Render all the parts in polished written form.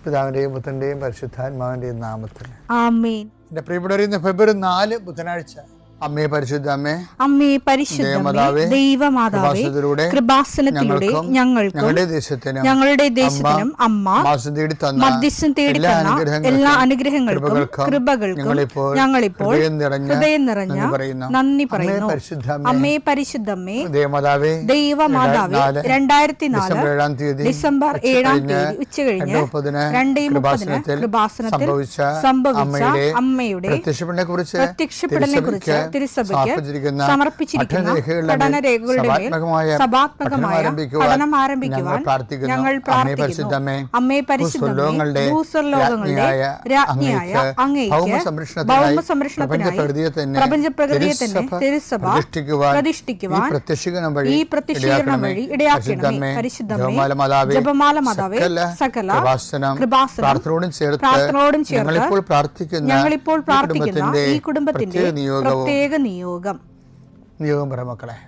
പിതാവിന്റെയും പുത്രന്റെയും പരിശുദ്ധാത്മാവിന്റെയും നാമത്തിൽ ആമേൻ. എന്റെ പ്രിയപ്പെട്ടവരെ, ഇന്ന് ഫെബ്രുവരി 4 ബുധനാഴ്ച. അമ്മേ പരിശുദ്ധ അമ്മേ, അമ്മേ പരിശുദ്ധമേ, ദൈവമാതാവേ, കൃപാസനത്തിലൂടെ ഞങ്ങൾക്കും ഞങ്ങളുടെ ദേശത്തിനും അമ്മ മധ്യസ്ഥം തേടി തന്ന എല്ലാ അനുഗ്രഹങ്ങൾക്കും കൃപകൾക്കും ഞങ്ങളിപ്പോൾ ഹൃദയം നിറഞ്ഞ നന്ദി പറയുന്നു. അമ്മേ പരിശുദ്ധമേ, ദൈവമാതാവേ, 2004 ഡിസംബർ 7 ഉച്ചകഴിഞ്ഞ് 2:30 കൃപാസനത്തിൽ സംഭവിച്ച അമ്മയുടെ പ്രത്യക്ഷപ്പെടലിനെ കുറിച്ച് തിരുസഭയ്ക്ക് സമർപ്പിച്ചിരിക്കുന്ന പഠനരേഖകളുടെ മേൽ സഭാത്മകമായ പഠനം ആരംഭിക്കുവാൻ ഞങ്ങൾ പ്രാർത്ഥിക്കുന്നു. അമ്മേ പരിശുദ്ധമേ, ഭൂസ്വർലോകങ്ങളുടെ രാജ്ഞിയായ അങ്ങേയ്ക്ക് ഭൗമസംരക്ഷണത്തിനായി പ്രപഞ്ചപ്രകൃതിയെ തന്നെ തിരുസഭ പ്രതിഷ്ഠിക്കുവാൻ ഈ പ്രത്യക്ഷീകരണം വഴി ഇടയാക്കണമേ. പരിശുദ്ധമേ, ജപമാല മാതാവേ, സകല കൃപാസനം പ്രാർത്ഥനയോടും ചേർത്ത് ഞങ്ങളിപ്പോൾ പ്രാർത്ഥിക്കുന്ന ഈ കുടുംബത്തിന്റെ പ്രത്യേക നിയോഗം പറ മക്കളെ.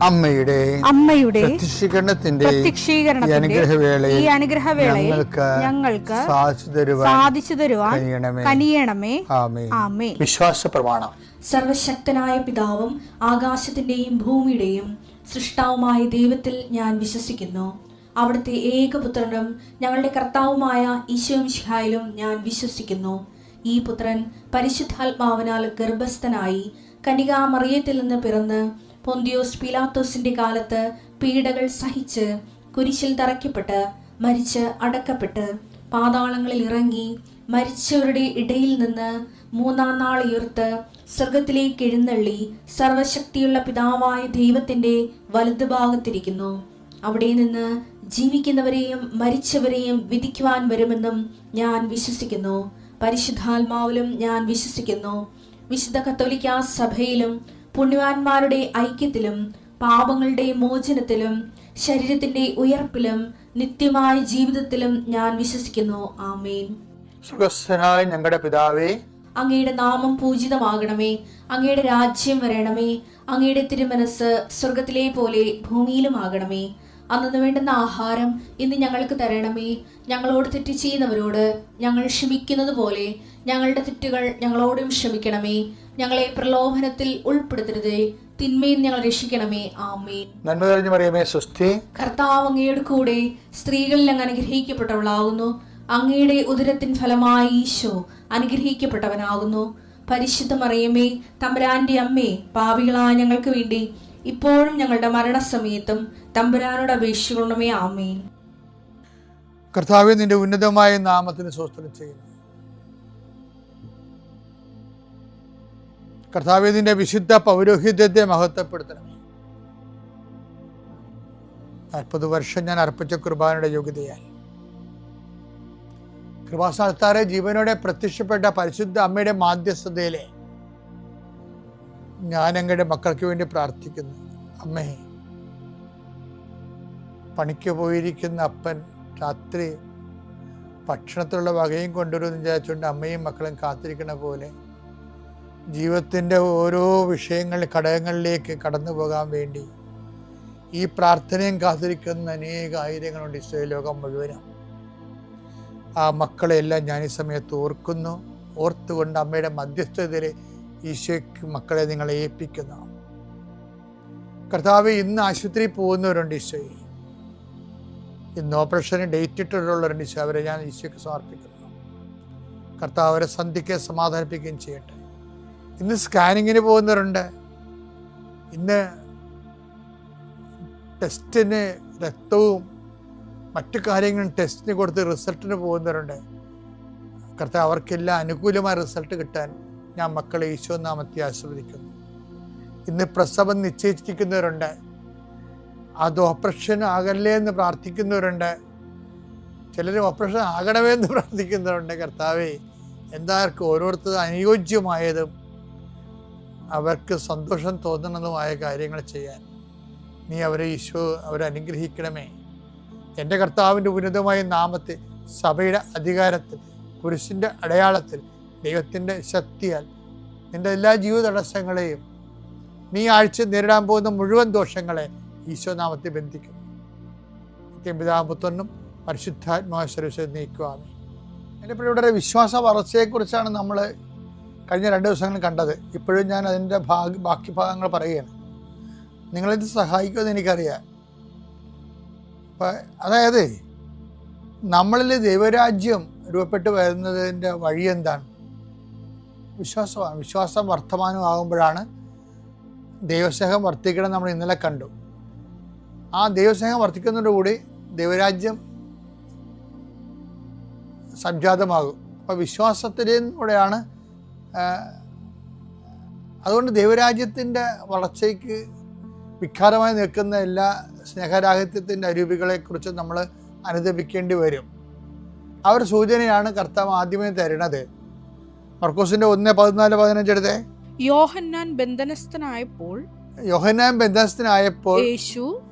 അമ്മയുടെ പ്രത്യക്ഷീകരണത്തിന്റെ ഈ അനുഗ്രഹവേളയിൽ ഞങ്ങൾക്ക് സാധിച്ചു തരുവാൻ കനിയണമേ. ആമേൻ. വിശ്വാസ പ്രമാണം. സർവശക്തനായ പിതാവും ആകാശത്തിന്റെയും ഭൂമിയുടെയും സൃഷ്ടാവുമായ ദൈവത്തിൽ ഞാൻ വിശ്വസിക്കുന്നു. അവിടുത്തെ ഏകപുത്രനും ഞങ്ങളുടെ കർത്താവുമായ ഈശോമിശിഹായിലും ഞാൻ വിശ്വസിക്കുന്നു. ഈ പുത്രൻ പരിശുദ്ധാത്മാവിനാൽ ഗർഭസ്ഥനായി കന്യകാമറിയത്തിൽ നിന്ന് പിറന്ന് പൊന്തിയോസ് പീലാത്തോസിന്റെ കാലത്ത് പീഡകൾ സഹിച്ച് കുരിശിൽ തറയ്ക്കപ്പെട്ട് മരിച്ച് അടക്കപ്പെട്ട് പാതാളങ്ങളിൽ ഇറങ്ങി മരിച്ചവരുടെ ഇടയിൽ നിന്ന് 3-ാം നാൾ ഉയർത്ത് സ്വർഗത്തിലേക്ക് എഴുന്നള്ളി സർവശക്തിയുള്ള പിതാവായ ദൈവത്തിന്റെ വലതുഭാഗത്തിരിക്കുന്നു. അവിടെ നിന്ന് ജീവിക്കുന്നവരെയും മരിച്ചവരെയും വിധിക്കുവാൻ വരുമെന്നും ഞാൻ വിശ്വസിക്കുന്നു. പരിശുദ്ധാത്മാവിലും ഞാൻ വിശ്വസിക്കുന്നു. വിശുദ്ധ കത്തോലിക്കാ സഭയിലും പുണ്യവാന്മാരുടെ ഐക്യത്തിലും പാപങ്ങളുടെ മോചനത്തിലും ശരീരത്തിന്റെ ഉയർപ്പിലും നിത്യമായ ജീവിതത്തിലും ഞാൻ വിശ്വസിക്കുന്നു. ആമേൻ. സുഖസ്ഥനായ ഞങ്ങളുടെ പിതാവേ, അങ്ങയുടെ നാമം പൂജിതമാകണമേ. അങ്ങയുടെ രാജ്യം വരണമേ. അങ്ങയുടെ തിരുമനസ് സ്വർഗത്തിലെ പോലെ ഭൂമിയിലുമാകണമേ. അന്നു വേണ്ടുന്ന ആഹാരം ഇന്ന് ഞങ്ങൾക്ക് തരണമേ. ഞങ്ങളോട് തെറ്റ് ചെയ്യുന്നവരോട് ഞങ്ങൾ ക്ഷമിക്കുന്നത് പോലെ ഞങ്ങളുടെ തെറ്റുകൾ ഞങ്ങളോടും ക്ഷമിക്കണമേ. ഞങ്ങളെ പ്രലോഭനത്തിൽ ഉൾപ്പെടുത്തരുതേ, തിന്മയിൽ ഞങ്ങൾ രക്ഷിക്കണമേ. ആമേൻ. നന്മ നിറഞ്ഞ മറിയമേ, സ്വസ്തി. കർത്താവ് അങ്ങയുടെ കൂടെ സ്ത്രീകളിൽ അങ്ങ് അനുഗ്രഹിക്കപ്പെട്ടവളാകുന്നു. അങ്ങയുടെ ഉദരത്തിൻ ഫലമായി ഈശോ അനുഗ്രഹിക്കപ്പെട്ടവനാകുന്നു. പരിശുദ്ധ മറിയമേ, തമ്പുരാന്റെ അമ്മേ, പാപികളായ ഞങ്ങൾക്ക് വേണ്ടി ഇപ്പോഴും ഞങ്ങളുടെ മരണസമയത്തും തമ്പുരാനോട് അപേക്ഷിക്കണമേ. ആമേൻ. കർത്താവേ, നിന്റെ ഉന്നതമായ നാമത്തിന് സ്തോത്രം ചെയ്യുന്നു. കർത്താവേ, നിന്റെ വിശുദ്ധ പൗരോഹിത്യത്തെ മഹത്വപ്പെടുത്തണമേ. 40 വർഷം ഞാൻ അർപ്പിച്ച കുർബാനയുടെ യോഗ്യതയാൽ കൃപാസ്ഥാനത്താറെ ജീവനോടെ പ്രത്യക്ഷപ്പെട്ട പരിശുദ്ധ അമ്മയുടെ മാധ്യസ്ഥതയിലെ ഞാൻ അങ്ങയുടെ മക്കൾക്ക് വേണ്ടി പ്രാർത്ഥിക്കുന്നു. അമ്മേ, പണിക്ക് പോയിരിക്കുന്ന അപ്പൻ രാത്രി ഭക്ഷണത്തിലുള്ള വകയും കൊണ്ടുവരുമെന്ന് വിചാരിച്ചുകൊണ്ട് അമ്മയും മക്കളും കാത്തിരിക്കണ പോലെ ജീവിതത്തിൻ്റെ ഓരോ വിഷയങ്ങളിൽ ഘടകങ്ങളിലേക്ക് കടന്നു പോകാൻ വേണ്ടി ഈ പ്രാർത്ഥനയും കാത്തിരിക്കുന്ന അനേക ആയിരങ്ങളുണ്ട് ഇസ്രായേൽ ലോകം മുഴുവനും. ആ മക്കളെല്ലാം ഞാൻ ഈ സമയത്ത് ഓർക്കുന്നു. ഓർത്തുകൊണ്ട് അമ്മയുടെ മധ്യസ്ഥതയിൽ ഈശോയ്ക്ക് മക്കളെ നിങ്ങളെ ഏൽപ്പിക്കുന്നു. കർത്താവ്, ഇന്ന് ആശുപത്രിയിൽ പോകുന്നവരുണ്ട് ഈശോയെ, ഇന്ന് ഓപ്പറേഷന് ഡേറ്റ് ഇട്ടിട്ടുള്ളവരുണ്ട് ഈശോ, അവരെ ഞാൻ ഈശോയ്ക്ക് സമർപ്പിക്കുന്നു. കർത്താവ് അവരെ സന്ധിക്കുകയും സമാധാനിപ്പിക്കുകയും ചെയ്യട്ടെ. ഇന്ന് സ്കാനിങ്ങിന് പോകുന്നവരുണ്ട്, ഇന്ന് ടെസ്റ്റിന് രക്തവും മറ്റു കാര്യങ്ങളും ടെസ്റ്റിന് കൊടുത്ത് റിസൾട്ടിന് പോകുന്നവരുണ്ട്. കർത്താവ് അവർക്കെല്ലാം അനുകൂലമായ റിസൾട്ട് കിട്ടാൻ ഞാൻ മക്കളെ ഈശോ നാമത്തിൽ ആശീർവദിക്കുന്നു. ഇന്ന് പ്രസവം നിശ്ചയിച്ചിരിക്കുന്നവരുണ്ട്, അത് ഓപ്പറേഷൻ ആകല്ലേ എന്ന് പ്രാർത്ഥിക്കുന്നവരുണ്ട്, ചിലർ ഓപ്പറേഷൻ ആകണമേ എന്ന് പ്രാർത്ഥിക്കുന്നവരുണ്ട്. കർത്താവേ, എന്താർക്കും ഓരോരുത്തർ അനുയോജ്യമായതും അവർക്ക് സന്തോഷം തോന്നണതുമായ കാര്യങ്ങൾ ചെയ്യാൻ നീ അവരെ ഈശോ അവരെ അനുഗ്രഹിക്കണമേ. എൻ്റെ കർത്താവിൻ്റെ ഉന്നതമായ നാമത്തിൽ, സഭയുടെ അധികാരത്തിൽ, കുരിശിൻ്റെ അടയാളത്തിൽ, ദൈവത്തിൻ്റെ ശക്തിയാൽ നിൻ്റെ എല്ലാ ജീവിത തടസ്സങ്ങളെയും നീ ആഴ്ച നേരിടാൻ പോകുന്ന മുഴുവൻ ദോഷങ്ങളെ ഈശോ നാമത്തിൽ ബന്ധിക്കുന്നു. പിതാപുത്രനും പരിശുദ്ധാത്മാശ്വര നീക്കുവാമേ. എൻ്റെ പ്രിയപ്പെട്ടവരെ, വിശ്വാസ വളർച്ചയെക്കുറിച്ചാണ് നമ്മൾ കഴിഞ്ഞ 2 ദിവസങ്ങൾ കണ്ടത്. ഇപ്പോഴും ഞാൻ അതിൻ്റെ ബാക്കി ഭാഗങ്ങൾ പറയുകയാണ്. നിങ്ങളിത് സഹായിക്കുമെന്ന് എനിക്കറിയാം. അതായത് നമ്മളിൽ ദൈവരാജ്യം രൂപപ്പെട്ട് വരുന്നതിൻ്റെ വഴി എന്താണ്? വിശ്വാസമാണ്. വിശ്വാസം വർത്തമാനമാകുമ്പോഴാണ് ദൈവസ്നേഹം വർദ്ധിക്കണം. നമ്മൾ ഇന്നലെ കണ്ടു. ആ ദൈവസ്നേഹം വർദ്ധിക്കുന്നതോടുകൂടി ദൈവരാജ്യം സംജാതമാകും. അപ്പോൾ വിശ്വാസത്തിലൂടെയാണ്. അതുകൊണ്ട് ദൈവരാജ്യത്തിൻ്റെ വളർച്ചയ്ക്ക് വിഖാരമായി നിൽക്കുന്ന എല്ലാ സ്നേഹരാഹിത്യത്തിൻ്റെ അരൂപികളെക്കുറിച്ച് നമ്മൾ അനുദപിക്കേണ്ടി വരും. ആ ഒരു സൂചനയാണ് കർത്താവ് ആദ്യമേ തരുന്നത്. മർക്കോസിന്റെ 1:14-15 എടുത്തേ. യോഹന്നാൻ ബന്ധനസ്ഥനായപ്പോൾ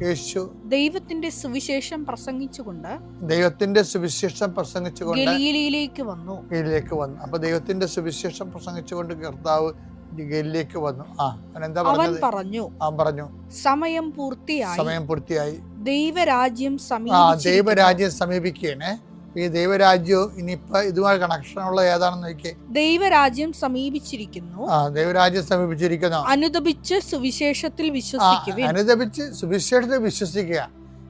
യേശു ദൈവത്തിന്റെ സുവിശേഷം പ്രസംഗിച്ചുകൊണ്ട് ഗലീലയിലേക്ക് വന്നു. അപ്പൊ ദൈവത്തിന്റെ സുവിശേഷം പ്രസംഗിച്ചുകൊണ്ട് കർത്താവ് ഗലീലയിലേക്ക് വന്നു. അവൻ പറഞ്ഞു, സമയം പൂർത്തിയായി, ദൈവരാജ്യം സമീപിക്കുകയാണ്. ഈ ദൈവരാജ്യവും ഇനിയിപ്പോ ഇതുമായി കണക്ഷനുള്ള ഏതാണെന്ന് നോക്കിയേ. ദൈവരാജ്യം സമീപിച്ചിരിക്കുന്നു. അനുദപിച്ച് സുവിശേഷത്തിൽ വിശ്വസിക്കുക.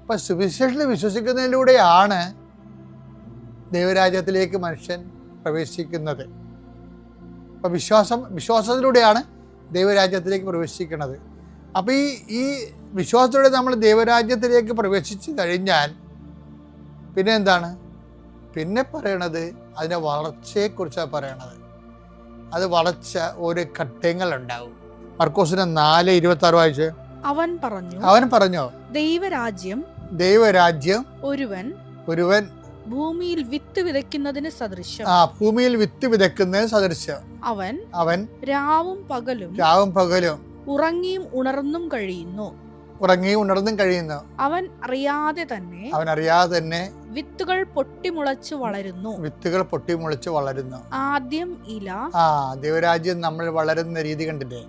അപ്പൊ സുവിശേഷത്തിൽ വിശ്വസിക്കുന്നതിലൂടെയാണ് ദൈവരാജ്യത്തിലേക്ക് മനുഷ്യൻ പ്രവേശിക്കുന്നത്. അപ്പൊ വിശ്വാസത്തിലൂടെയാണ് ദൈവരാജ്യത്തിലേക്ക് പ്രവേശിക്കുന്നത്. അപ്പൊ ഈ വിശ്വാസത്തോടെ നമ്മൾ ദൈവരാജ്യത്തിലേക്ക് പ്രവേശിച്ചു കഴിഞ്ഞാൽ പിന്നെ എന്താണ്? പിന്നെ പറയണത് അതിൻ്റെ വളർച്ചയെക്കുറിച്ചാണ് പറയണത്. അത് വളർച്ച ഒരു ഘട്ടങ്ങളുണ്ടാവും. മർക്കോസിന് 4:26 വായിച്ച്. അവൻ പറഞ്ഞു ദൈവരാജ്യം ഒരുവൻ ഭൂമിയിൽ വിത്ത് വിതയ്ക്കുന്നതിന് സദൃശം. ഭൂമിയിൽ വിത്ത് വിതയ്ക്കുന്നതിന് സദൃശം. അവൻ രാവും പകലും ഉറങ്ങിയും ഉണർന്നും കഴിയുന്നു. അവൻ അറിയാതെ തന്നെ വിത്തുകൾ പൊട്ടിമുളച്ച് വളരുന്നു. ആദ്യം ഇല. ദൈവരാജ്യം നമ്മൾ വളരുന്ന രീതി കണ്ടില്ലേ?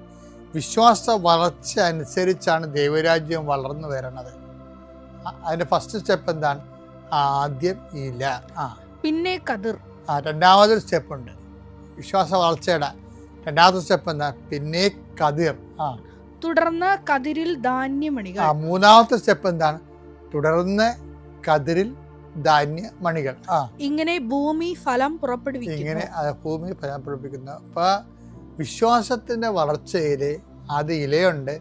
വിശ്വാസ വളർച്ച അനുസരിച്ചാണ് ദൈവരാജ്യം വളർന്നു വരണത്. അതിന്റെ ഫസ്റ്റ് സ്റ്റെപ്പ് എന്താണ്? ആദ്യം ഇല, പിന്നെ കതിർ. രണ്ടാമതൊരു സ്റ്റെപ്പ് ഉണ്ട് വിശ്വാസ വളർച്ചയുടെ. രണ്ടാമത്തെ സ്റ്റെപ്പ് എന്താ? പിന്നെ കതിർ. തുടർന്ന് കതിരിൽ ധാന്യമണികൾ. മൂന്നാമത്തെ സ്റ്റെപ്പ് എന്താണ്? തുടർന്ന് കതിരിൽ ധാന്യമണികൾ. ഇങ്ങനെ ഭൂമി ഫലം പുറപ്പെടുവിക്കുന്നു. അപ്പൊ വിശ്വാസത്തിന്റെ വളർച്ചയില് അത് ഇലയുണ്ട്,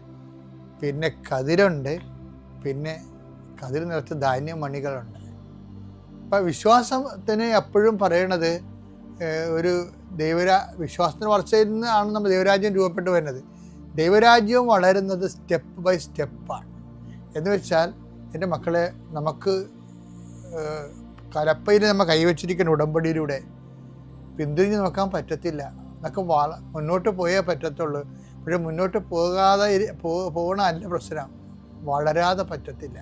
പിന്നെ കതിരുണ്ട്, പിന്നെ കതിർ നിറച്ച് ധാന്യമണികളുണ്ട്. അപ്പൊ വിശ്വാസത്തിന് എപ്പോഴും പറയണത് ഒരു വിശ്വാസത്തിന്റെ വളർച്ചയിൽ നിന്നാണ് നമ്മൾ ദൈവരാജ്യം രൂപപ്പെട്ടു വരുന്നത്. ദൈവരാജ്യം വളരുന്നത് സ്റ്റെപ്പ് ബൈ സ്റ്റെപ്പാണ്. എന്ന് വെച്ചാൽ എൻ്റെ മക്കളെ, നമുക്ക് കലപ്പയിൽ നമ്മൾ കൈവച്ചിരിക്കുന്ന ഉടമ്പടിയിലൂടെ പിന്തിരിഞ്ഞ് നോക്കാൻ പറ്റത്തില്ല. അതൊക്കെ മുന്നോട്ട് പോയേ പറ്റത്തുള്ളൂ. പക്ഷെ മുന്നോട്ട് പോകാതെ പോകണമല്ല പ്രശ്നം, വളരാതെ പറ്റത്തില്ല.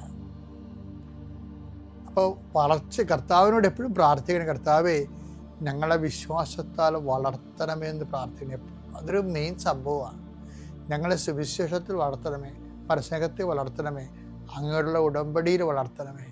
അപ്പോൾ വളർച്ച കർത്താവിനോട് എപ്പോഴും പ്രാർത്ഥിക്കണം. കർത്താവേ, ഞങ്ങളെ വിശ്വാസത്താൽ വളർത്തണമെന്ന് പ്രാർത്ഥിക്കണം. അതൊരു മെയിൻ സംഭവമാണ്. ഞങ്ങളെ സുവിശേഷത്തിൽ വളർത്തണമേ, പരസ്നേഹത്തിൽ വളർത്തണമേ, അങ്ങനെയുള്ള ഉടമ്പടിയിൽ വളർത്തണമേ.